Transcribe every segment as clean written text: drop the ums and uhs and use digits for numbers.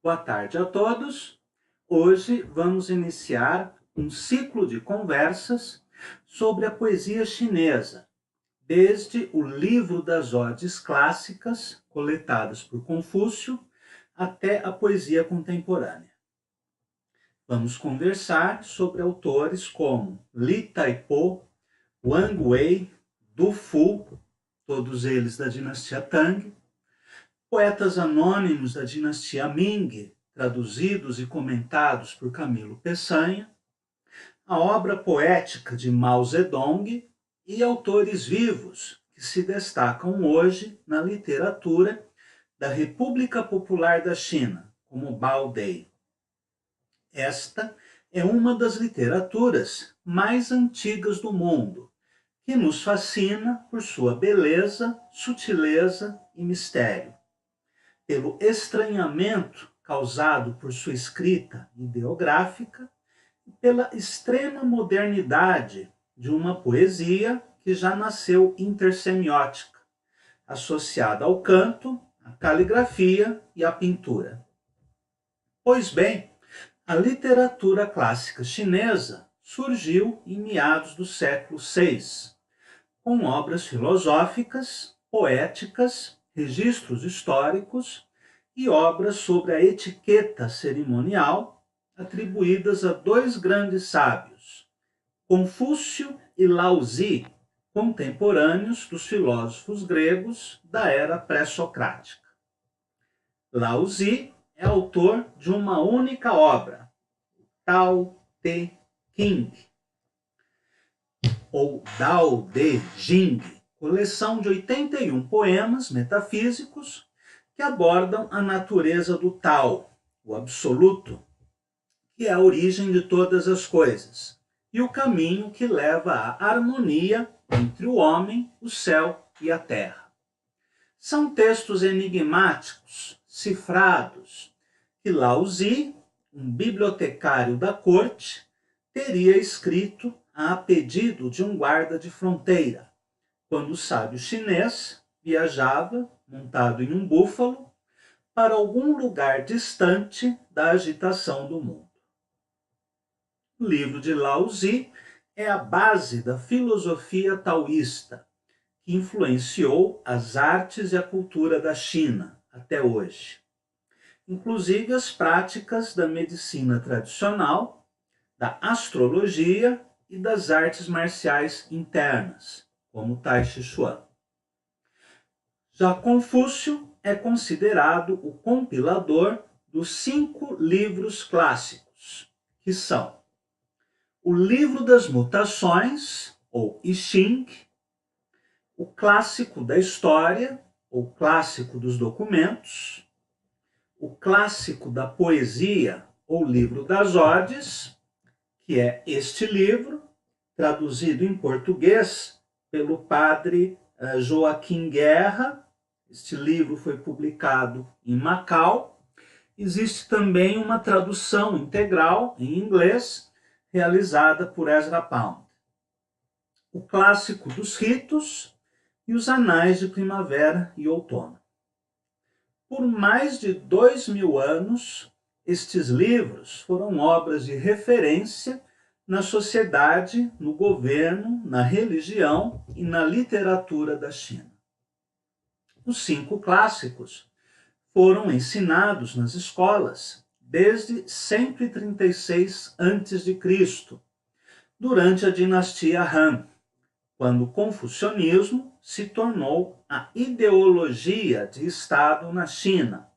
Boa tarde a todos. Hoje vamos iniciar um ciclo de conversas sobre a poesia chinesa, desde o livro das odes clássicas, coletadas por Confúcio, até a poesia contemporânea. Vamos conversar sobre autores como Li Taipo, Wang Wei, Du Fu, todos eles da dinastia Tang, poetas anônimos da dinastia Ming, traduzidos e comentados por Camilo Peçanha, a obra poética de Mao Zedong e autores vivos que se destacam hoje na literatura da República Popular da China, como Bao Dei. Esta é uma das literaturas mais antigas do mundo, que nos fascina por sua beleza, sutileza e mistério. Pelo estranhamento causado por sua escrita ideográfica e pela extrema modernidade de uma poesia que já nasceu intersemiótica, associada ao canto, à caligrafia e à pintura. Pois bem, a literatura clássica chinesa surgiu em meados do século VI, com obras filosóficas, poéticas, registros históricos e obras sobre a etiqueta cerimonial atribuídas a dois grandes sábios, Confúcio e Laozi, contemporâneos dos filósofos gregos da era pré-socrática. Laozi é autor de uma única obra, Tao Te Ching, ou Dao De Jing, coleção de 81 poemas metafísicos que abordam a natureza do Tao, o absoluto, que é a origem de todas as coisas, e o caminho que leva à harmonia entre o homem, o céu e a terra. São textos enigmáticos, cifrados, que Laozi, um bibliotecário da corte, teria escrito a pedido de um guarda de fronteira, quando o sábio chinês viajava, montado em um búfalo, para algum lugar distante da agitação do mundo. O livro de Laozi é a base da filosofia taoísta, que influenciou as artes e a cultura da China até hoje, inclusive as práticas da medicina tradicional, da astrologia e das artes marciais internas, como o Tai Chi Chuan. Já Confúcio é considerado o compilador dos 5 livros clássicos, que são o Livro das Mutações, ou I Ching, o Clássico da História, ou Clássico dos Documentos, o Clássico da Poesia, ou Livro das Odes, que é este livro, traduzido em português pelo padre Joaquim Guerra. Este livro foi publicado em Macau. Existe também uma tradução integral em inglês, realizada por Ezra Pound. O Clássico dos Ritos e os Anais de Primavera e Outono. Por mais de 2000 anos, estes livros foram obras de referência na sociedade, no governo, na religião e na literatura da China. Os 5 clássicos foram ensinados nas escolas desde 136 a.C., durante a dinastia Han, quando o confucionismo se tornou a ideologia de Estado na China,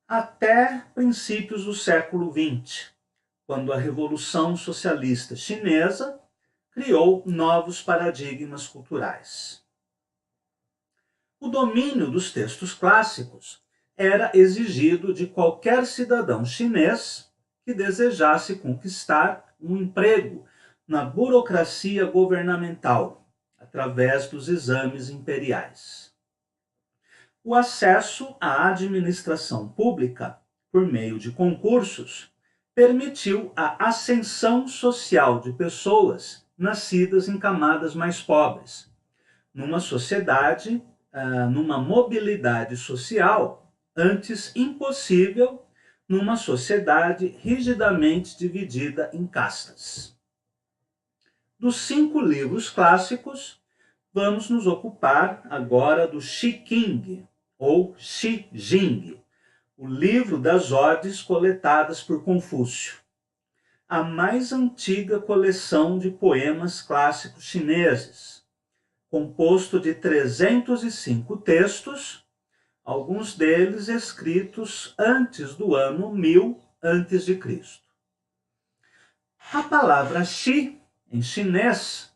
até princípios do século XX, quando a Revolução Socialista Chinesa criou novos paradigmas culturais. O domínio dos textos clássicos era exigido de qualquer cidadão chinês que desejasse conquistar um emprego na burocracia governamental, através dos exames imperiais. O acesso à administração pública, por meio de concursos, permitiu a ascensão social de pessoas nascidas em camadas mais pobres, numa sociedade, numa mobilidade social antes impossível numa sociedade rigidamente dividida em castas. Dos 5 livros clássicos, vamos nos ocupar agora do Shi Qing, ou Shi Jing, o livro das ordens coletadas por Confúcio, a mais antiga coleção de poemas clássicos chineses, composto de 305 textos, alguns deles escritos antes do ano 1000 a.C. A palavra Shi, em chinês,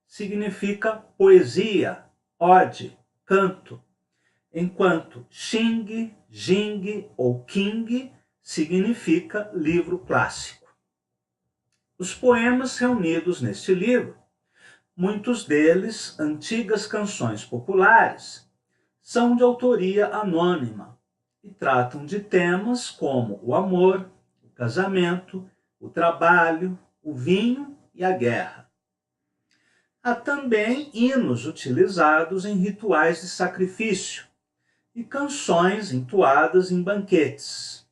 significa poesia, ode, canto, enquanto Xing, Jing ou Qing significa livro clássico. Os poemas reunidos neste livro, muitos deles antigas canções populares, são de autoria anônima e tratam de temas como o amor, o casamento, o trabalho, o vinho e a guerra. Há também hinos utilizados em rituais de sacrifício e canções entoadas em banquetes.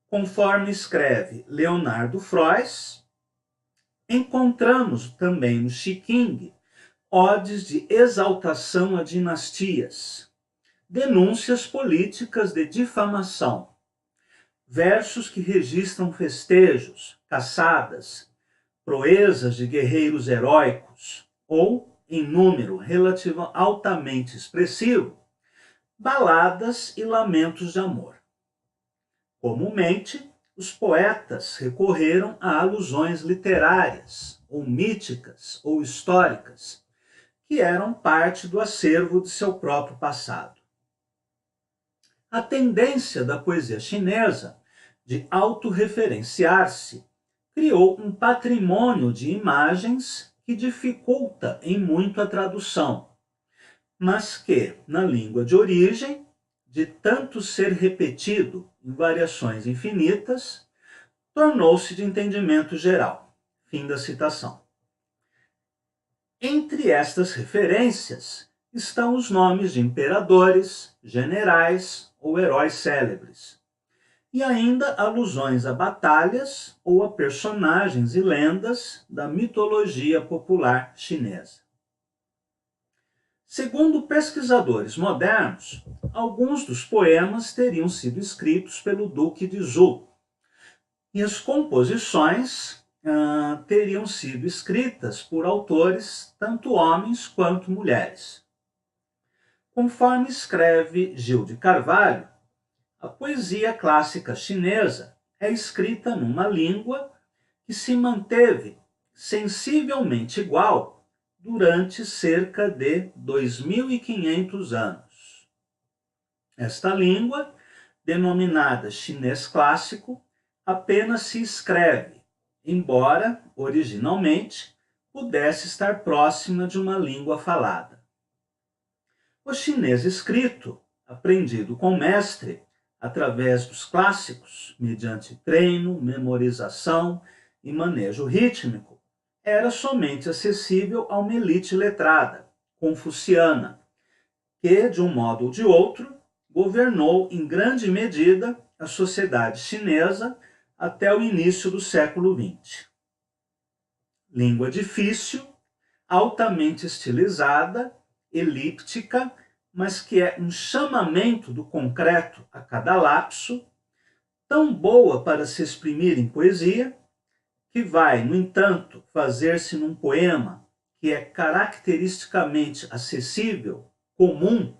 Conforme escreve Leonardo Frois, encontramos também no Shi Qing odes de exaltação a dinastias, denúncias políticas de difamação, versos que registram festejos, caçadas, proezas de guerreiros heróicos ou, em número relativo altamente expressivo, baladas e lamentos de amor. Comumente, os poetas recorreram a alusões literárias, ou míticas, ou históricas, que eram parte do acervo de seu próprio passado. A tendência da poesia chinesa de autorreferenciar-se criou um patrimônio de imagens que dificulta em muito a tradução, mas que, na língua de origem, de tanto ser repetido em variações infinitas, tornou-se de entendimento geral. Fim da citação. Entre estas referências estão os nomes de imperadores, generais ou heróis célebres, e ainda alusões a batalhas ou a personagens e lendas da mitologia popular chinesa. Segundo pesquisadores modernos, alguns dos poemas teriam sido escritos pelo Duque de Zhou, e as composições teriam sido escritas por autores tanto homens quanto mulheres. Conforme escreve Gil de Carvalho, a poesia clássica chinesa é escrita numa língua que se manteve sensivelmente igual durante cerca de 2.500 anos. Esta língua, denominada chinês clássico, apenas se escreve, embora, originalmente, pudesse estar próxima de uma língua falada. O chinês escrito, aprendido com mestre, através dos clássicos, mediante treino, memorização e manejo rítmico, era somente acessível a uma elite letrada, confuciana, que, de um modo ou de outro, governou em grande medida a sociedade chinesa até o início do século XX. Língua difícil, altamente estilizada, elíptica, mas que é um chamamento do concreto a cada lapso, tão boa para se exprimir em poesia, que vai, no entanto, fazer-se num poema que é caracteristicamente acessível, comum,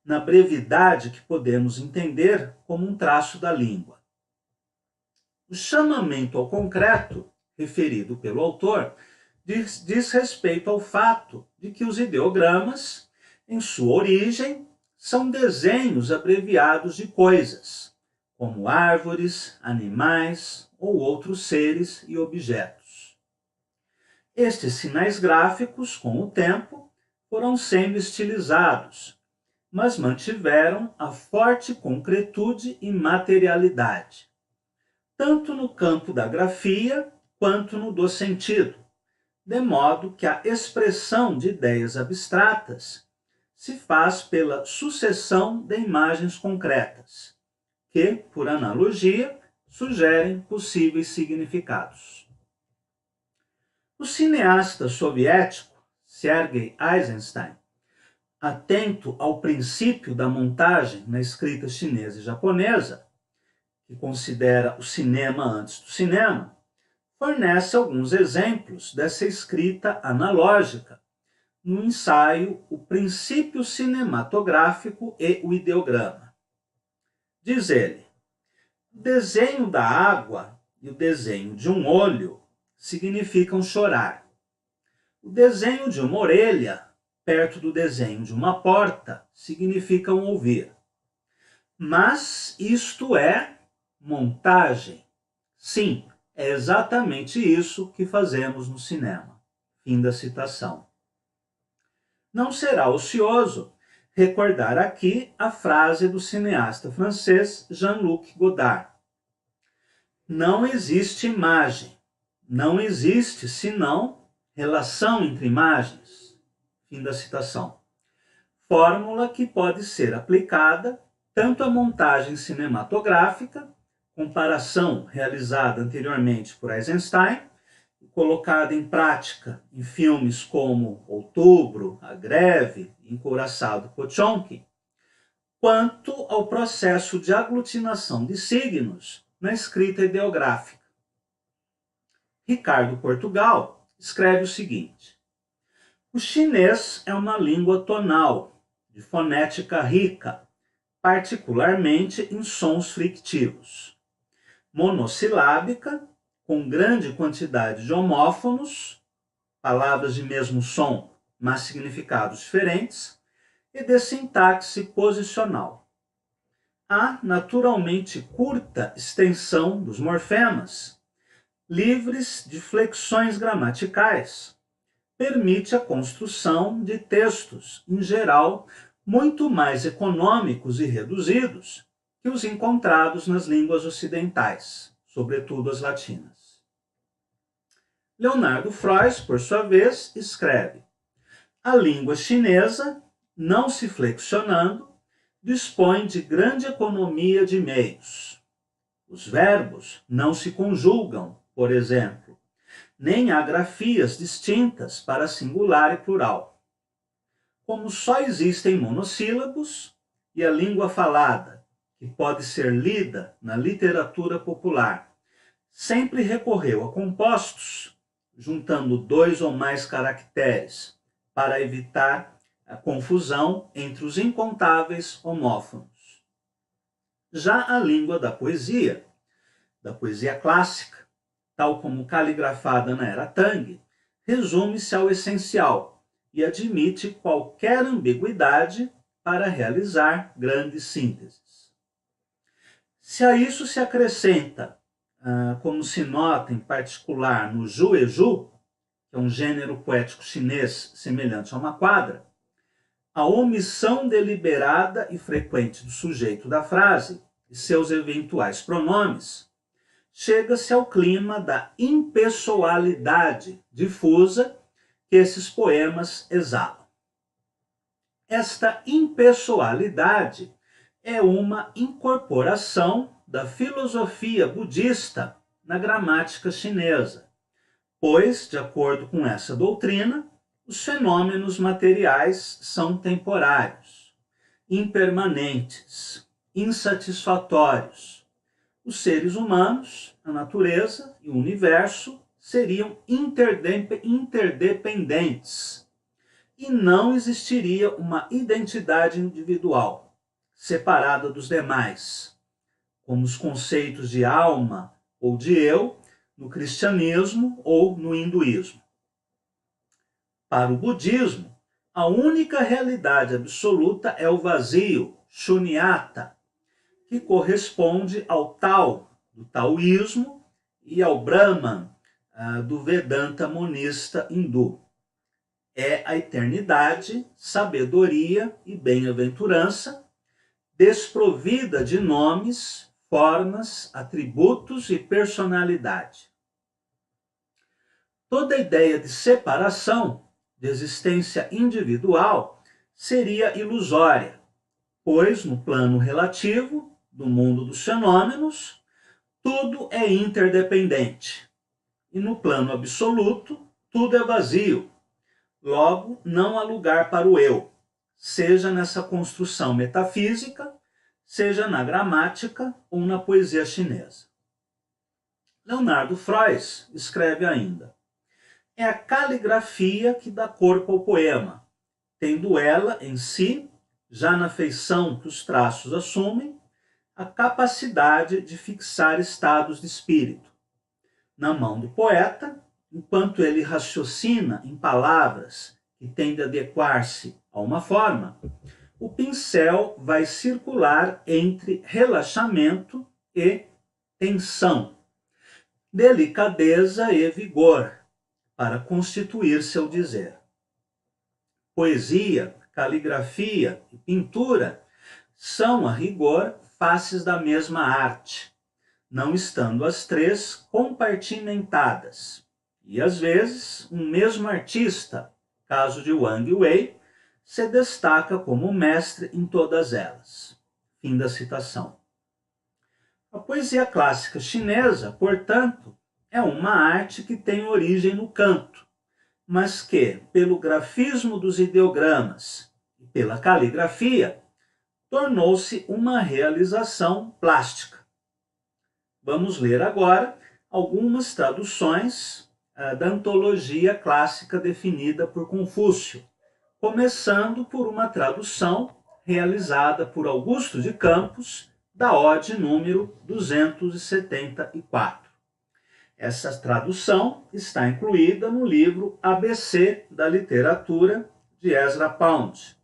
na brevidade que podemos entender como um traço da língua. O chamamento ao concreto, referido pelo autor, diz respeito ao fato de que os ideogramas, em sua origem, são desenhos abreviados de coisas, como árvores, animais ou outros seres e objetos. Estes sinais gráficos, com o tempo, foram sendo estilizados, mas mantiveram a forte concretude e materialidade, tanto no campo da grafia quanto no do sentido, de modo que a expressão de ideias abstratas se faz pela sucessão de imagens concretas, que, por analogia, sugerem possíveis significados. O cineasta soviético Sergei Eisenstein, atento ao princípio da montagem na escrita chinesa e japonesa, que considera o cinema antes do cinema, fornece alguns exemplos dessa escrita analógica no ensaio O Princípio Cinematográfico e o Ideograma. Diz ele: o desenho da água e o desenho de um olho significam chorar. O desenho de uma orelha, perto do desenho de uma porta, significam ouvir. Mas isto é montagem. Sim, é exatamente isso que fazemos no cinema. Fim da citação. Não será ocioso recordar aqui a frase do cineasta francês Jean-Luc Godard. Não existe imagem, não existe senão relação entre imagens. Fim da citação. Fórmula que pode ser aplicada tanto à montagem cinematográfica, comparação realizada anteriormente por Eisenstein, colocada em prática em filmes como Outubro, A Greve, Encouraçado Pochonki, quanto ao processo de aglutinação de signos na escrita ideográfica. Ricardo Portugal escreve o seguinte: o chinês é uma língua tonal, de fonética rica, particularmente em sons frictivos, monossilábica, com grande quantidade de homófonos, palavras de mesmo som, mas significados diferentes, e de sintaxe posicional. Há naturalmente curta extensão dos morfemas, livres de flexões gramaticais. Permite a construção de textos, em geral, muito mais econômicos e reduzidos que os encontrados nas línguas ocidentais, sobretudo as latinas. Leonardo Frois, por sua vez, escreve: a língua chinesa, não se flexionando, dispõe de grande economia de meios. Os verbos não se conjugam, por exemplo, nem há grafias distintas para singular e plural. Como só existem monossílabos e a língua falada, que pode ser lida na literatura popular, sempre recorreu a compostos, juntando 2 ou mais caracteres, para evitar a confusão entre os incontáveis homófonos. Já a língua da poesia clássica, tal como caligrafada na era Tang, resume-se ao essencial e admite qualquer ambiguidade para realizar grandes sínteses. Se a isso se acrescenta, como se nota em particular no jueju, que é um gênero poético chinês semelhante a uma quadra, a omissão deliberada e frequente do sujeito da frase e seus eventuais pronomes, chega-se ao clima da impessoalidade difusa que esses poemas exalam. Esta impessoalidade é uma incorporação da filosofia budista na gramática chinesa, pois, de acordo com essa doutrina, os fenômenos materiais são temporários, impermanentes, insatisfatórios. Os seres humanos, a natureza e o universo seriam interdependentes e não existiria uma identidade individual, separada dos demais, como os conceitos de alma ou de eu no cristianismo ou no hinduísmo. Para o budismo, a única realidade absoluta é o vazio, shunyata, que corresponde ao Tao, do taoísmo, e ao Brahman, do Vedanta monista hindu. É a eternidade, sabedoria e bem-aventurança, desprovida de nomes, formas, atributos e personalidade. Toda ideia de separação, de existência individual, seria ilusória, pois, no plano relativo, do mundo dos fenômenos, tudo é interdependente. E no plano absoluto, tudo é vazio. Logo, não há lugar para o eu, seja nessa construção metafísica, seja na gramática ou na poesia chinesa. Leonardo Frois escreve ainda: é a caligrafia que dá corpo ao poema, tendo ela em si, já na feição que os traços assumem, a capacidade de fixar estados de espírito. Na mão do poeta, enquanto ele raciocina em palavras que tendem a adequar-se a uma forma, o pincel vai circular entre relaxamento e tensão, delicadeza e vigor, para constituir seu dizer. Poesia, caligrafia e pintura são, a rigor, faces da mesma arte, não estando as três compartimentadas. E, às vezes, um mesmo artista, caso de Wang Wei, se destaca como mestre em todas elas. Fim da citação. A poesia clássica chinesa, portanto, é uma arte que tem origem no canto, mas que, pelo grafismo dos ideogramas e pela caligrafia, tornou-se uma realização plástica. Vamos ler agora algumas traduções da antologia clássica definida por Confúcio, começando por uma tradução realizada por Augusto de Campos, da Ode número 274. Essa tradução está incluída no livro ABC da Literatura, de Ezra Pound.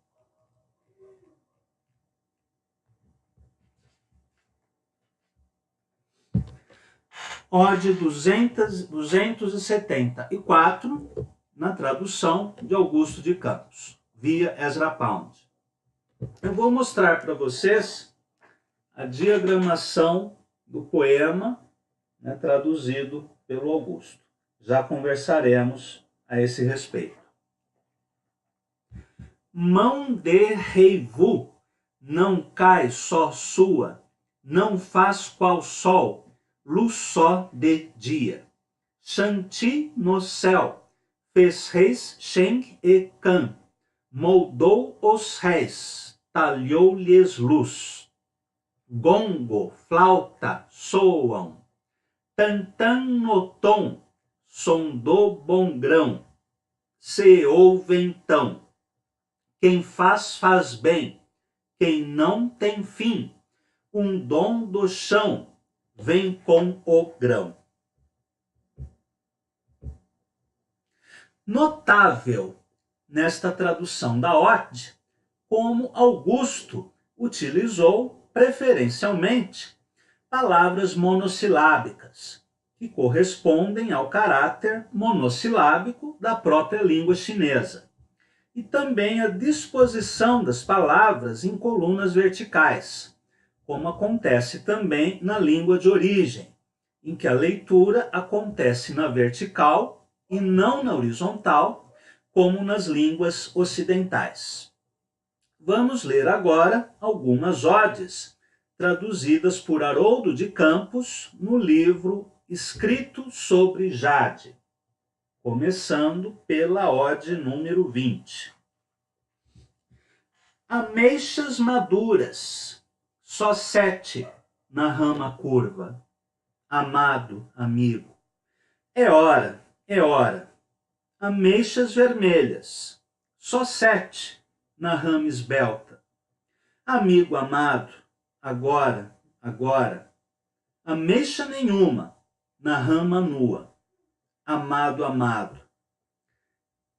Ode 274, na tradução de Augusto de Campos, via Ezra Pound. Eu vou mostrar para vocês a diagramação do poema, traduzido pelo Augusto. Já conversaremos a esse respeito. Mão de rei Vu, não cai só sua, não faz qual sol, luz só de dia. Shanti no céu, fez reis Sheng e Kan, moldou os réis, talhou-lhes luz. Gongo, flauta, soam, tantã no tom, som do bom grão. Se ouve então, quem faz, faz bem, quem não tem fim, um dom do chão, vem com o grão. Notável nesta tradução da Ode, como Augusto utilizou preferencialmente palavras monossilábicas, que correspondem ao caráter monossilábico da própria língua chinesa, e também a disposição das palavras em colunas verticais, como acontece também na língua de origem, em que a leitura acontece na vertical e não na horizontal, como nas línguas ocidentais. Vamos ler agora algumas odes traduzidas por Haroldo de Campos no livro Escrito sobre Jade, começando pela ode número 20. Ameixas maduras, só 7 na rama curva. Amado amigo, é hora, é hora. Ameixas vermelhas, só 7 na rama esbelta. Amigo amado, agora, agora. Ameixa nenhuma na rama nua. Amado, amado.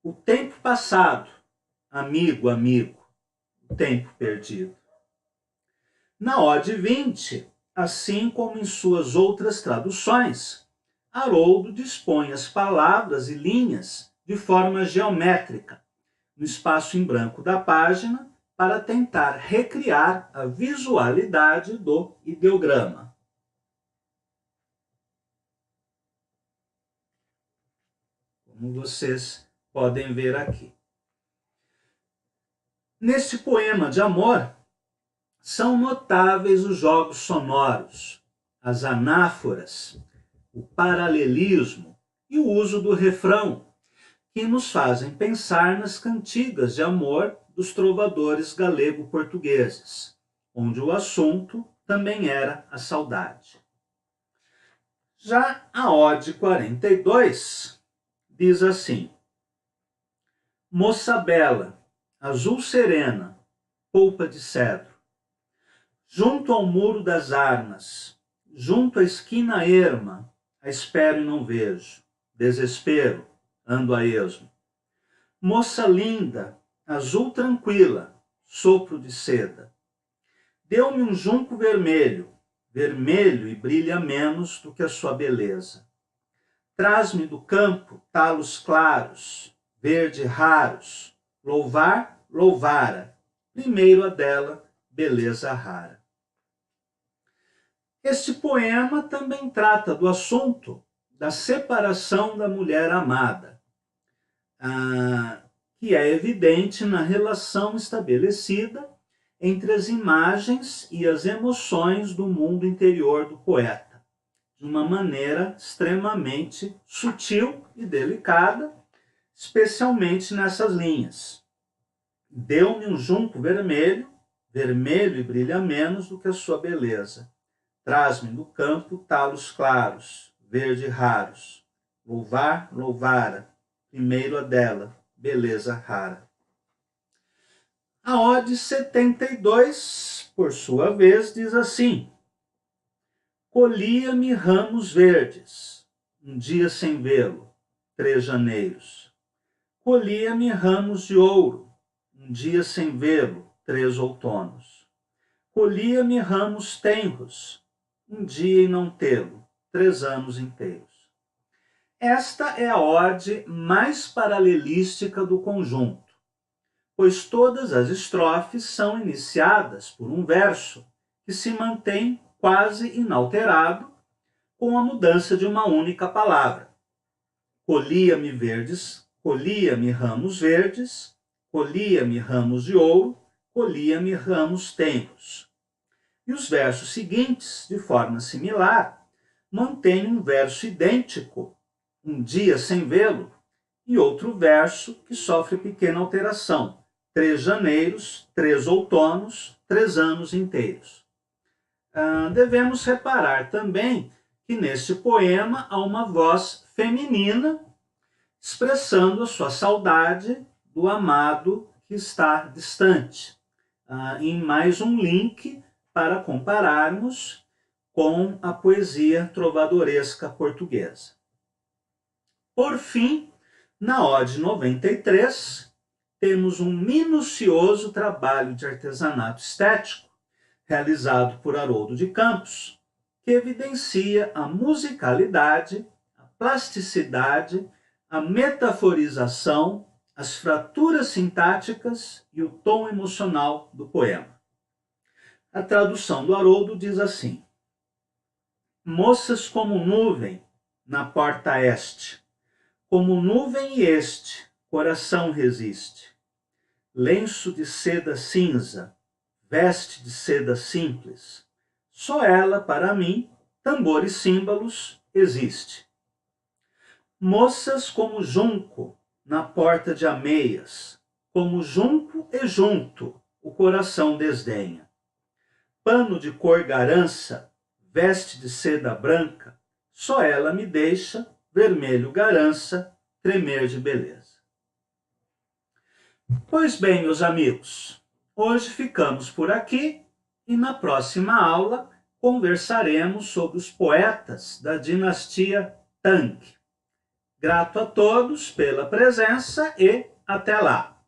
O tempo passado, amigo, amigo. O tempo perdido. Na ode 20, assim como em suas outras traduções, Haroldo dispõe as palavras e linhas de forma geométrica, no espaço em branco da página, para tentar recriar a visualidade do ideograma. Como vocês podem ver aqui. Neste poema de amor, São notáveis os jogos sonoros, as anáforas, o paralelismo e o uso do refrão, que nos fazem pensar nas cantigas de amor dos trovadores galego-portugueses, onde o assunto também era a saudade. Já a Ode 42 diz assim: Moça bela, azul serena, polpa de cedro, junto ao muro das armas, junto à esquina erma, a espero e não vejo, desespero, ando a esmo. Moça linda, azul tranquila, sopro de seda, deu-me um junco vermelho, vermelho e brilha menos do que a sua beleza. Traz-me do campo talos claros, verde raros, louvar, louvara, primeiro a dela, beleza rara. Este poema também trata do assunto da separação da mulher amada, que é evidente na relação estabelecida entre as imagens e as emoções do mundo interior do poeta, de uma maneira extremamente sutil e delicada, especialmente nessas linhas. Deu-me um junco vermelho, vermelho e brilha menos do que a sua beleza. Traz-me do campo talos claros, verde raros. Louvar, louvara, primeiro a dela, beleza rara. A Ode 72, por sua vez, diz assim: Colhia-me ramos verdes, um dia sem vê-lo, 3 janeiros. Colhia-me ramos de ouro, um dia sem vê-lo, 3 outonos. Colhia-me ramos tenros, um dia e não tê-lo, 3 anos inteiros. Esta é a ode mais paralelística do conjunto, pois todas as estrofes são iniciadas por um verso que se mantém quase inalterado com a mudança de uma única palavra. Colhia-me verdes, colhia-me ramos verdes, colhia-me ramos de ouro, colhia-me ramos tenros. E os versos seguintes, de forma similar, mantêm um verso idêntico, um dia sem vê-lo, e outro verso que sofre pequena alteração, 3 janeiros, 3 outonos, 3 anos inteiros. Devemos reparar também que neste poema há uma voz feminina expressando a sua saudade do amado que está distante, em mais um link para compararmos com a poesia trovadoresca portuguesa. Por fim, na Ode 93, temos um minucioso trabalho de artesanato estético realizado por Haroldo de Campos, que evidencia a musicalidade, a plasticidade, a metaforização, as fraturas sintáticas e o tom emocional do poema. A tradução do Haroldo diz assim: Moças como nuvem na porta este, como nuvem e este, coração resiste. Lenço de seda cinza, veste de seda simples, só ela para mim, tambor e símbolos, existe. Moças como junco na porta de ameias, como junco e junto, o coração desdenha. Pano de cor garança, veste de seda branca, só ela me deixa, vermelho garança, tremer de beleza. Pois bem, meus amigos, hoje ficamos por aqui e na próxima aula conversaremos sobre os poetas da dinastia Tang. Grato a todos pela presença e até lá!